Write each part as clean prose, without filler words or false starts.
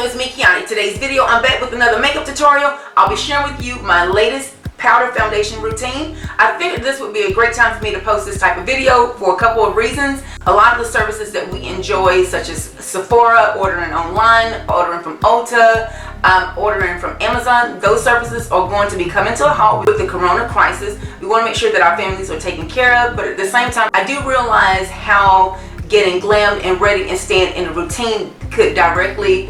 XOXO, it's me, Kiani. Today's video, I'm back with another makeup tutorial. I'll be sharing with you my latest powder foundation routine. I figured this would be a great time for me to post this type of video for a couple of reasons. A lot of the services that we enjoy, such as Sephora, ordering online, ordering from Ulta, ordering from Amazon, those services are going to be coming to a halt with the corona crisis. We want to make sure that our families are taken care of, but at the same time, I do realize how getting glammed and ready and staying in a routine could directly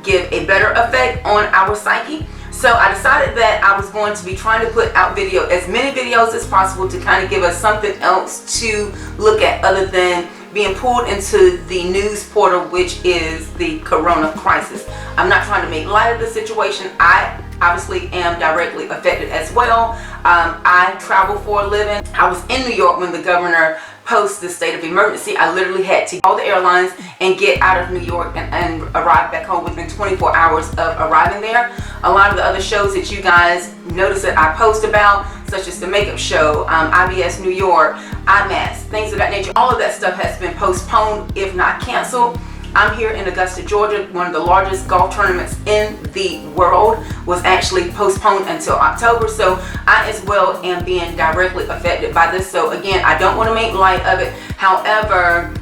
give a better effect on our psyche. So I decided that I was going to be trying to put out as many videos as possible to kind of give us something else to look at other than being pulled into the news portal, which is the corona crisis. I'm not trying to make light of the situation. I obviously am directly affected as well. I travel for a living. I was in New York when the governor posted the state of emergency. I literally had to call the airlines and get out of New York and arrive back home within 24 hours of arriving there. A lot of the other shows that you guys notice that I post about, such as the makeup show, IBS New York, IMAX, things of that nature, all of that stuff has been postponed, if not canceled. I'm here in Augusta, Georgia. One of the largest golf tournaments in the world was actually postponed until October, so I as well am being directly affected by this. So again, I don't want to make light of it. However,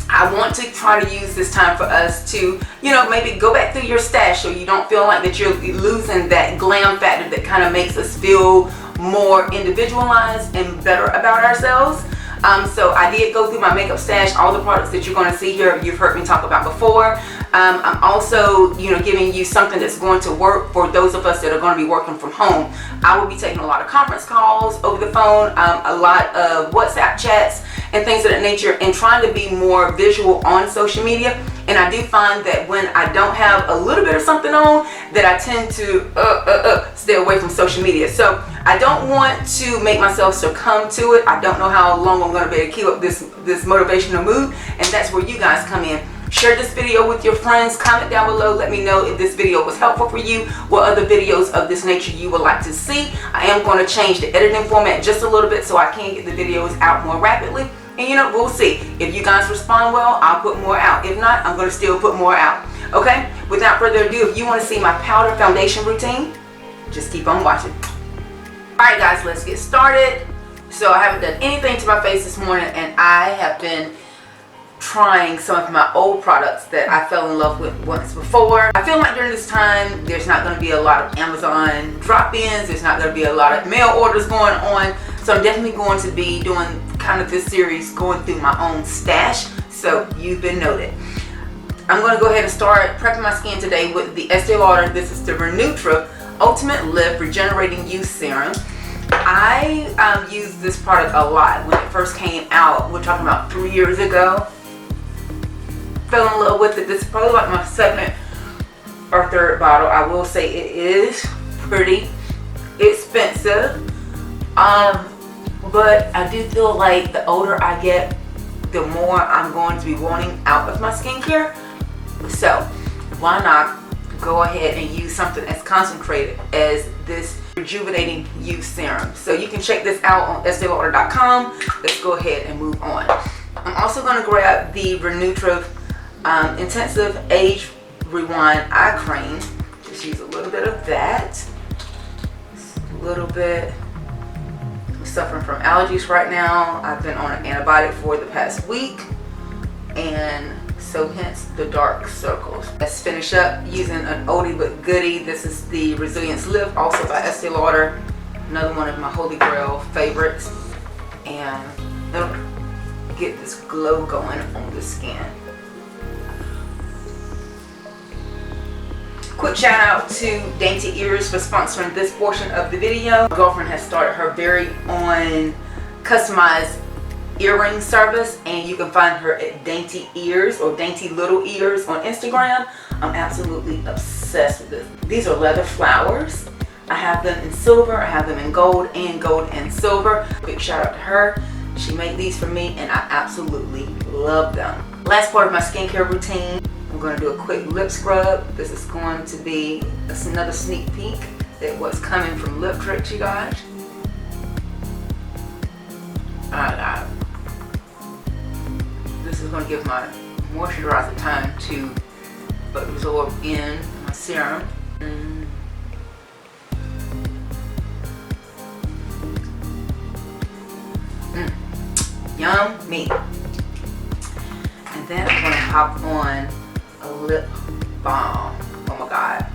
I want to try to use this time for us to, maybe go back through your stash so you don't feel like that you're losing that glam factor that kind of makes us feel more individualized and better about ourselves. So I did go through my makeup stash, all the products that you're going to see here, you've heard me talk about before. I'm also, giving you something that's going to work for those of us that are going to be working from home. I will be taking a lot of conference calls over the phone, a lot of WhatsApp chats and things of that nature, and trying to be more visual on social media. And I do find that when I don't have a little bit of something on, that I tend to stay away from social media. So I don't want to make myself succumb to it. I don't know how long I'm going to be able to keep up this motivational mood, and that's where you guys come in. Share this video with your friends. Comment down below. Let me know if this video was helpful for you. What other videos of this nature you would like to see. I am going to change the editing format just a little bit so I can get the videos out more rapidly. And we'll see. If you guys respond well, I'll put more out. If not, I'm going to still put more out. Okay? Without further ado, if you want to see my powder foundation routine, just keep on watching. Alright guys, let's get started. So I haven't done anything to my face this morning, and I have been trying some of my old products that I fell in love with once before. I feel like during this time there's not going to be a lot of Amazon drop-ins, there's not going to be a lot of mail orders going on, so I'm definitely going to be doing kind of this series going through my own stash, so you've been noted. I'm going to go ahead and start prepping my skin today with the Estee Lauder. This is the Renutra Ultimate Lift Regenerating Youth Serum. I used this product a lot when it first came out. We're talking about 3 years ago. Fell in love with it. This is probably like my second or third bottle. I will say it is pretty expensive, but I do feel like the older I get, the more I'm going to be wanting out of my skincare. So why not go ahead and use something as concentrated as this rejuvenating youth serum. So you can check this out on esteelauder.com. Let's go ahead and move on. I'm also going to grab the Renutra Intensive Age Rewind Eye Cream. Just use a little bit of that. Just a little bit. I'm suffering from allergies right now. I've been on an antibiotic for the past week, and so hence the dark circles. Let's finish up using an oldie but goodie. This is the Resilience Lift, also by Estee Lauder. Another one of my holy grail favorites. And it'll get this glow going on the skin. Quick shout out to Dainty Ears for sponsoring this portion of the video. My girlfriend has started her very own customized earring service, and you can find her at Dainty Ears or Dainty Little Ears on Instagram. I'm absolutely obsessed with this. These are leather flowers. I have them in silver, I have them in gold and silver. Big shout out to her. She made these for me and I absolutely love them. Last part of my skincare routine, I'm going to do a quick lip scrub. This is going to be another sneak peek at what's coming from Lip Tricks, you guys. This is going to give my moisturizer time to absorb in my serum. Yummy. And then I'm gonna hop on a lip balm. Oh my god.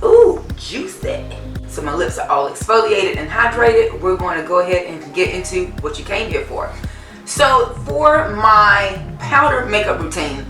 Ooh, juicy. So my lips are all exfoliated and hydrated. We're going to go ahead and get into what you came here for. So for my powder makeup routine,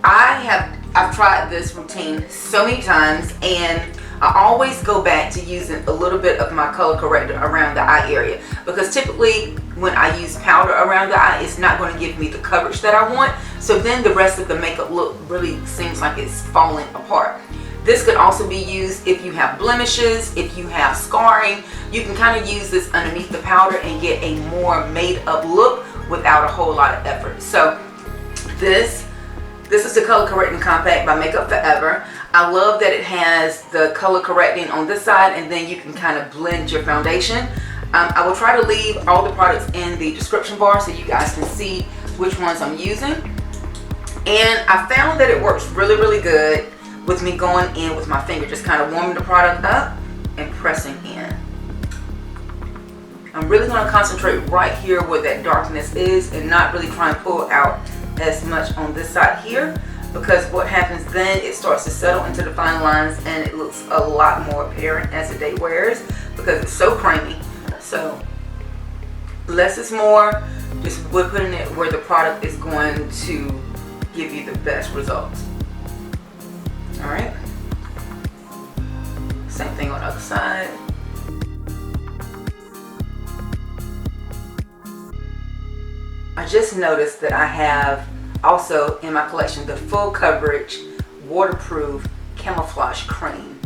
I've tried this routine so many times, and I always go back to using a little bit of my color corrector around the eye area, because typically when I use powder around the eye, it's not going to give me the coverage that I want. So then the rest of the makeup look really seems like it's falling apart. This could also be used if you have blemishes, if you have scarring. You can kind of use this underneath the powder and get a more made up look without a whole lot of effort. So this is the Color Correcting Compact by Makeup Forever. I love that it has the color correcting on this side, and then you can kind of blend your foundation. I will try to leave all the products in the description bar so you guys can see which ones I'm using. And I found that it works really, really good with me going in with my finger, just kind of warming the product up and pressing in. I'm really going to concentrate right here where that darkness is and not really try and pull out as much on this side here, because what happens then, it starts to settle into the fine lines and it looks a lot more apparent as the day wears because it's so creamy. So less is more. Just we're putting it where the product is going to give you the best results. Alright, same thing on the other side. I just noticed that I have also in my collection the Full Coverage Waterproof Camouflage Cream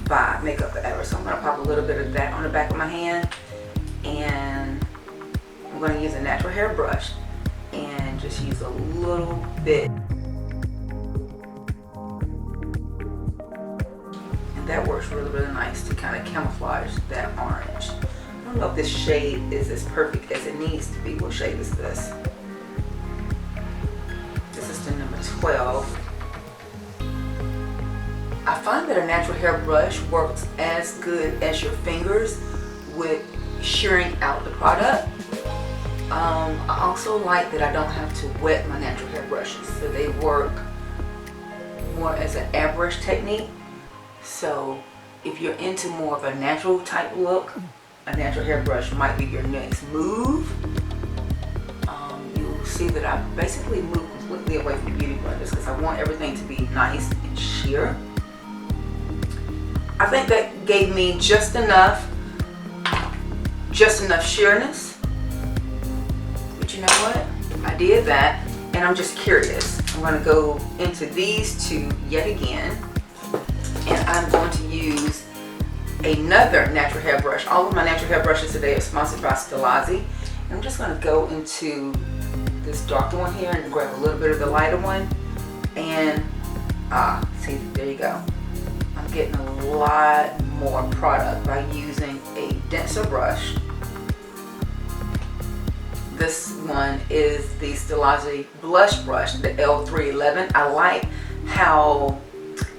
by Makeup Forever. So I'm going to pop a little bit of that on the back of my hand, and I'm going to use a natural hair brush and just use a little bit. And that works really, really nice to kind of camouflage that orange. I don't know if this shade is as perfect as it needs to be. What shade is this? This is the number 12. I find that a natural hair brush works as good as your fingers with shearing out the product. I also like that I don't have to wet my natural hair brushes, so they work more as an airbrush technique. So if you're into more of a natural type look, a natural hair brush might be your next move. You'll see that I basically moved completely away from beauty blenders because I want everything to be nice and sheer. I think that gave me just enough sheerness. But you know what? I did that, and I'm just curious. I'm going to go into these two yet again, and I'm going to use another natural hair brush. All of my natural hair brushes today are sponsored by Stilazzi. And I'm just going to go into this darker one here and grab a little bit of the lighter one. And see, there you go. I'm getting a lot more product by using a denser brush. This one is the Stilazzi blush brush, the L311. I like how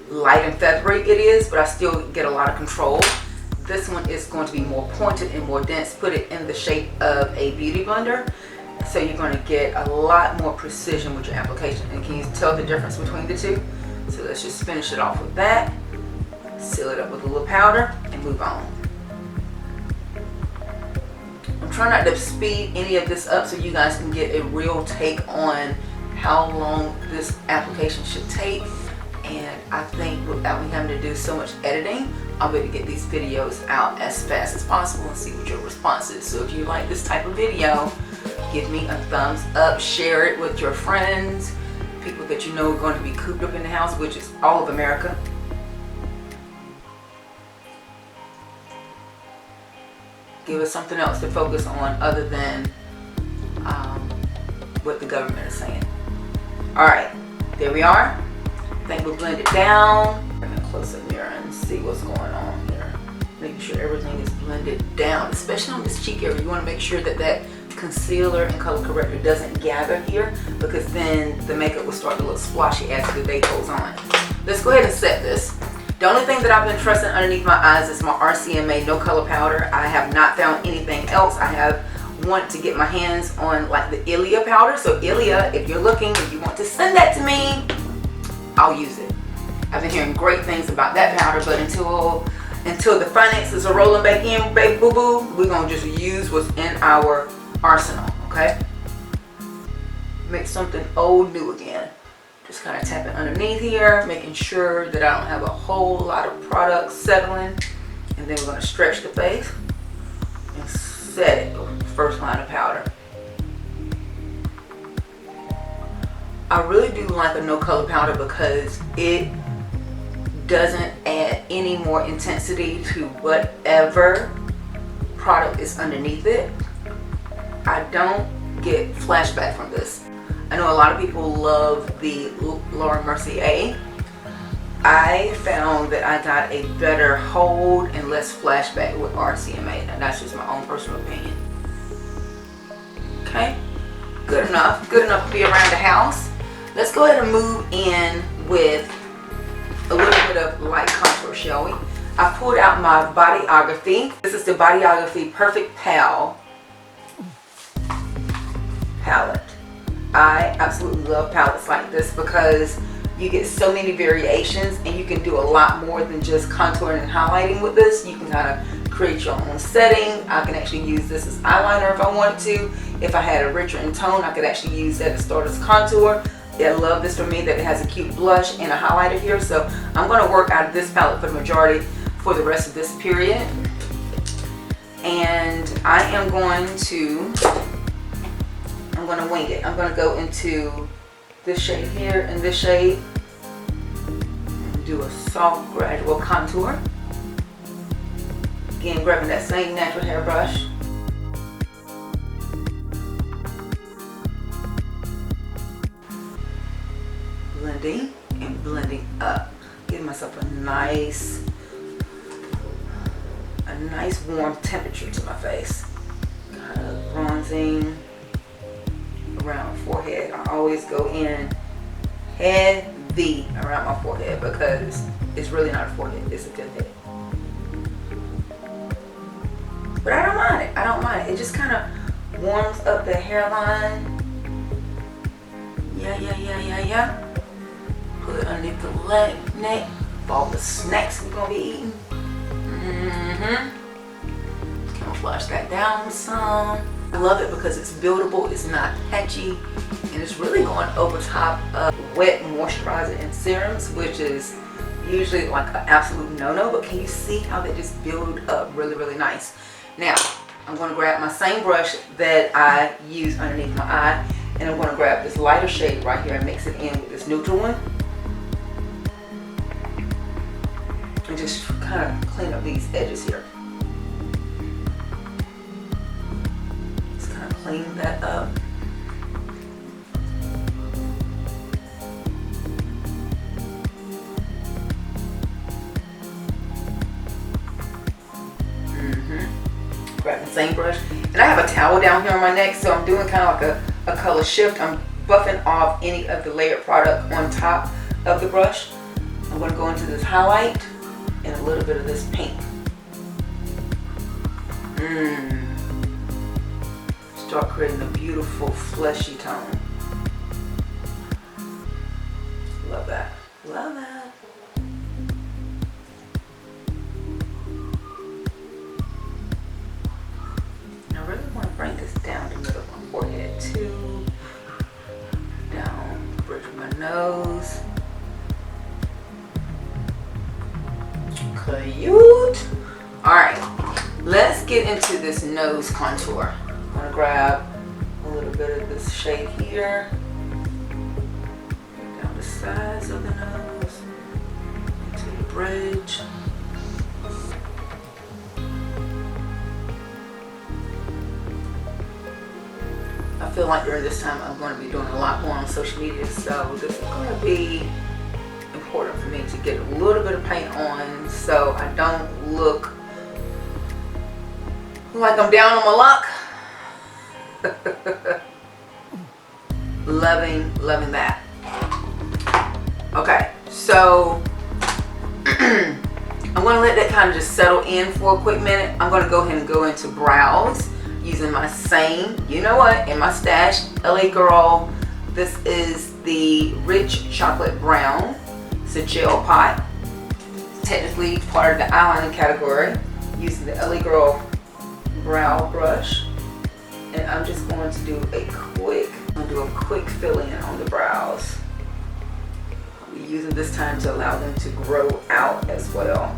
light and feathery it is, but I still get a lot of control. This one is going to be more pointed and more dense. Put it in the shape of a beauty blender, so you're going to get a lot more precision with your application. And can you tell the difference between the two? So let's just finish it off with that, seal it up with a little powder, and move on. I'm trying not to speed any of this up so you guys can get a real take on how long this application should take. And I think without me having to do so much editing, I'll be able to get these videos out as fast as possible and see what your response is. So if you like this type of video, give me a thumbs up, share it with your friends, people that you know are going to be cooped up in the house, which is all of America. Give us something else to focus on other than what the government is saying. Alright, there we are. I think we'll blend it down. I'm going to close up mirror and see what's going on here. Making sure everything is blended down, especially on this cheek area. You want to make sure that that concealer and color corrector doesn't gather here, because then the makeup will start to look splotchy as the day goes on. Let's go ahead and set this. The only thing that I've been trusting underneath my eyes is my RCMA No Color Powder. I have not found anything else. I have wanted to get my hands on like the Ilia powder. So Ilia, if you're looking, if you want to send that to me, I'll use it. I've been hearing great things about that powder, but until the finances are rolling back in, baby boo boo, we're gonna just use what's in our arsenal, okay? Make something old new again. Just kind of tap it underneath here, making sure that I don't have a whole lot of product settling. And then we're gonna stretch the face and set it with the first line of powder. I really do like a no color powder because it doesn't add any more intensity to whatever product is underneath it. I don't get flashback from this. I know a lot of people love the Laura Mercier. I found that I got a better hold and less flashback with RCMA, and that's just my own personal opinion. Okay, good enough to be around the house. Let's go ahead and move in with a little bit of light contour, shall we? I pulled out my Bodyography. This is the Bodyography Perfect Pal palette. I absolutely love palettes like this because you get so many variations and you can do a lot more than just contouring and highlighting with this. You can kind of create your own setting. I can actually use this as eyeliner if I wanted to. If I had a richer in tone, I could actually use that to start as contour. I love this for me that it has a cute blush and a highlighter here. So I'm going to work out of this palette for the majority for the rest of this period. And I am going to wing it. I'm going to go into this shade here and this shade and do a soft gradual contour. Again, grabbing that same natural hair brush. Blending and blending up. Giving myself a nice warm temperature to my face. Kind of bronzing around my forehead. I always go in heavy around my forehead because it's really not a forehead, it's a tip head. But I don't mind it. I don't mind it. It just kind of warms up the hairline. Yeah. Put it underneath the leg, neck, for all the snacks we're gonna be eating. Camouflage that down some. I love it because it's buildable, it's not patchy, and it's really going over top of wet moisturizer and serums, which is usually like an absolute no-no, but can you see how they just build up really, really nice? Now, I'm going to grab my same brush that I use underneath my eye, and I'm going to grab this lighter shade right here and mix it in with this neutral one. And just kind of clean up these edges here. Clean that up. Grab the same brush. And I have a towel down here on my neck, so I'm doing kind of like a color shift. I'm buffing off any of the layered product on top of the brush. I'm going to go into this highlight and a little bit of this pink. Start creating a beautiful fleshy tone. Love that. Love that. I really want to bring this down the middle of my forehead too. Down the bridge of my nose. Cute. Alright, let's get into this nose contour. I'm going to grab a little bit of this shade here, down the sides of the nose, into the bridge. I feel like during this time I'm going to be doing a lot more on social media, so this is going to be important for me to get a little bit of paint on so I don't look Like I'm down on my luck. Loving that. Okay, so I'm going to let that kind of just settle in for a quick minute. I'm going to go ahead and go into brows using my same, you know what, in my stash, LA Girl. This is the Rich Chocolate Brown. It's a gel pot. Technically part of the eyeliner category. Using the LA Girl brow brush. And I'm just going to do a quick fill in on the brows. I'll be using this time to allow them to grow out as well.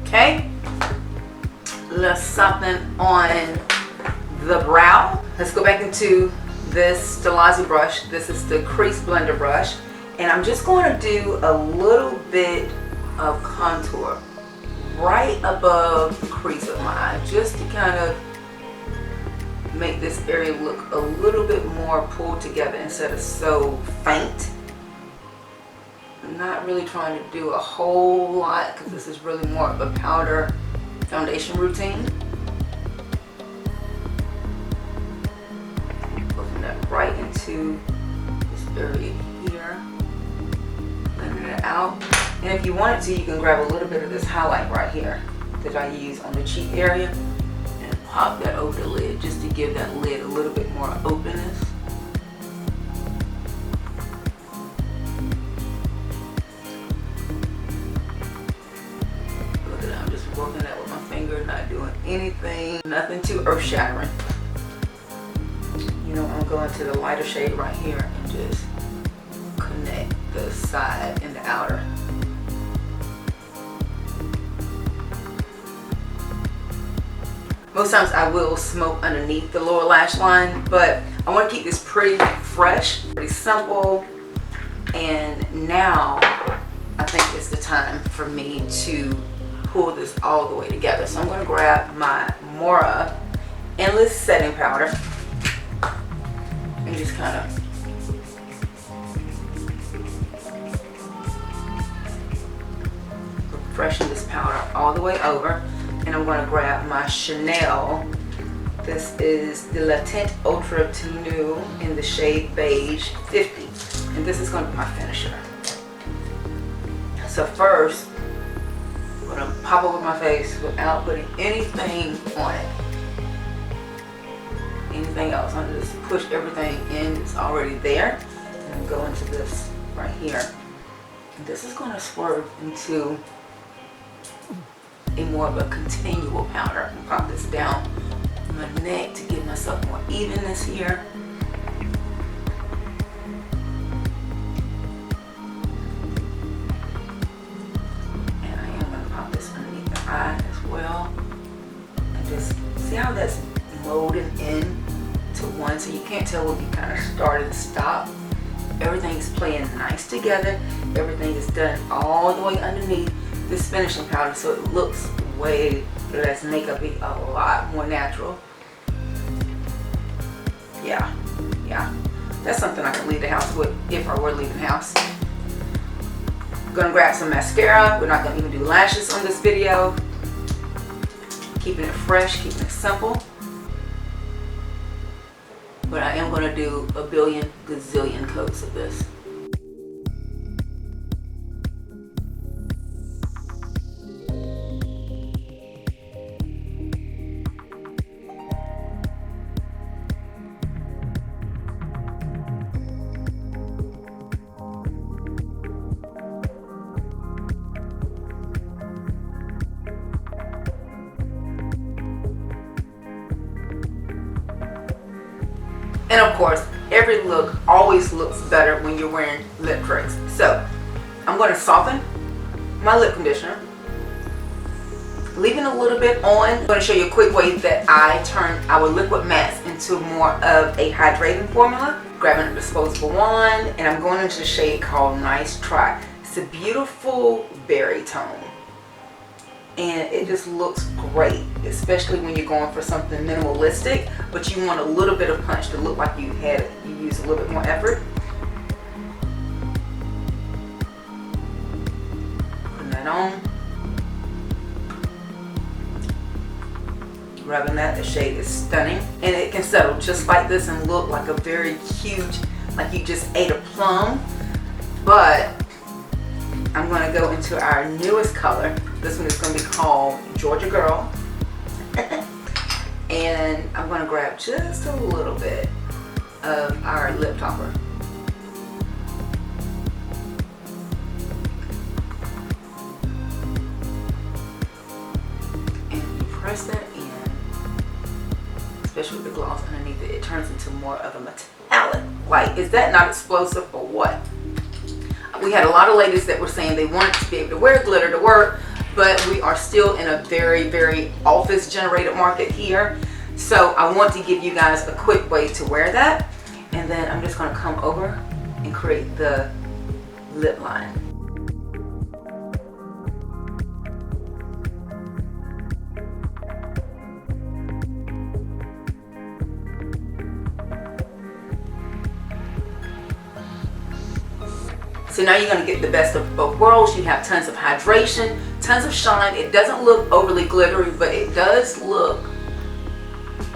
Okay, let's something on the brow. Let's go back into this Stilazzi brush. This is the crease blender brush, and I'm just going to do a little bit of contour right above the crease of my eye, just to kind of make this area look a little bit more pulled together instead of so faint. I'm not really trying to do a whole lot because this is really more of a powder foundation routine. Putting that right into this area here, blending it out. And if you wanted to, you can grab a little bit of this highlight right here that I use on the cheek area and pop that over the lid just to give that lid a little bit more openness. Working that with my finger, not doing anything, nothing too earth-shattering. You know, I'm going to the lighter shade right here and just connect the side and the outer. Most times I will smoke underneath the lower lash line, but I want to keep this pretty fresh, pretty simple. And now I think it's the time for me to pull this all the way together. So I'm going to grab my Mora Endless Setting Powder and just kind of freshen this powder all the way over. And I'm going to grab my Chanel. This is the Latent Ultra Tenue in the shade Beige 50. And this is going to be my finisher. So first, I'm going to pop over my face without putting anything on it. Anything else. I'm going to just push everything in that's already there. And go into this right here. And this is going to swerve into a more of a continual powder. And pop this down my neck to give myself more evenness here. And I am going to pop this underneath the eye as well. And just see how that's molding in to one, so you can't tell when you kind of start and stop. Everything's playing nice together. Everything is done all the way underneath this finishing powder, so it looks way less makeup-y, a lot more natural. Yeah. That's something I can leave the house with if I were leaving the house. I'm gonna grab some mascara. We're not gonna even do lashes on this video. Keeping it fresh, keeping it simple. But I am gonna do a billion gazillion coats of this. And of course, every look always looks better when you're wearing lip tricks. So I'm going to soften my lip conditioner, leaving a little bit on. I'm going to show you a quick way that I turn our liquid mattes into more of a hydrating formula. Grabbing a disposable wand, and I'm going into the shade called Nice Try. It's a beautiful berry tone, and it just looks great, especially when you're going for something minimalistic, but you want a little bit of punch to look like you used a little bit more effort. Putting that on. Rubbing that, the shade is stunning, and it can settle just like this and look like a very huge, like you just ate a plum. But I'm going to go into our newest color. This one is going to be called Georgia Girl. And I'm going to grab just a little bit of our lip topper. And you press that in. Especially with the gloss underneath it, it turns into more of a metallic white. Is that not explosive or what? We had a lot of ladies that were saying they wanted to be able to wear glitter to work, but we are still in a very, very office generated market here. So I want to give you guys a quick way to wear that. And then I'm just going to come over and create the lip line. So now you're going to get the best of both worlds. You have tons of hydration, tons of shine. It doesn't look overly glittery, but it does look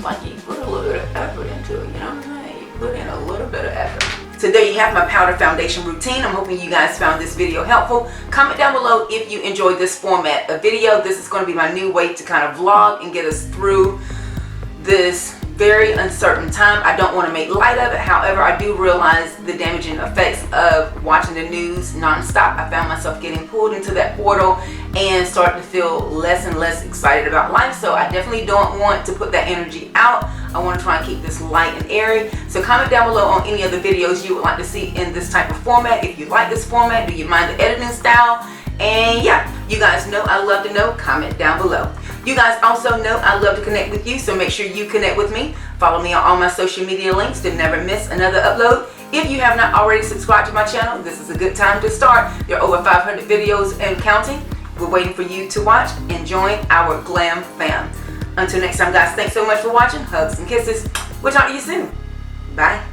like you put a little bit of effort into it. You know what I'm saying? You put in a little bit of effort. So there you have my powder foundation routine. I'm hoping you guys found this video helpful. Comment down below if you enjoyed this format of video. This is going to be my new way to kind of vlog and get us through this very uncertain time. I don't want to make light of it. However, I do realize the damaging effects of watching the news nonstop. I found myself getting pulled into that portal and starting to feel less and less excited about life. So I definitely don't want to put that energy out. I want to try and keep this light and airy. So comment down below on any other videos you would like to see in this type of format. If you like this format, do you mind the editing style? And yeah, you guys know I love to know. Comment down below. You guys also know I love to connect with you, so make sure you connect with me. Follow me on all my social media links to never miss another upload. If you have not already subscribed to my channel, this is a good time to start. There are over 500 videos and counting. We're waiting for you to watch and join our glam fam. Until next time, guys, thanks so much for watching. Hugs and kisses. We'll talk to you soon. Bye.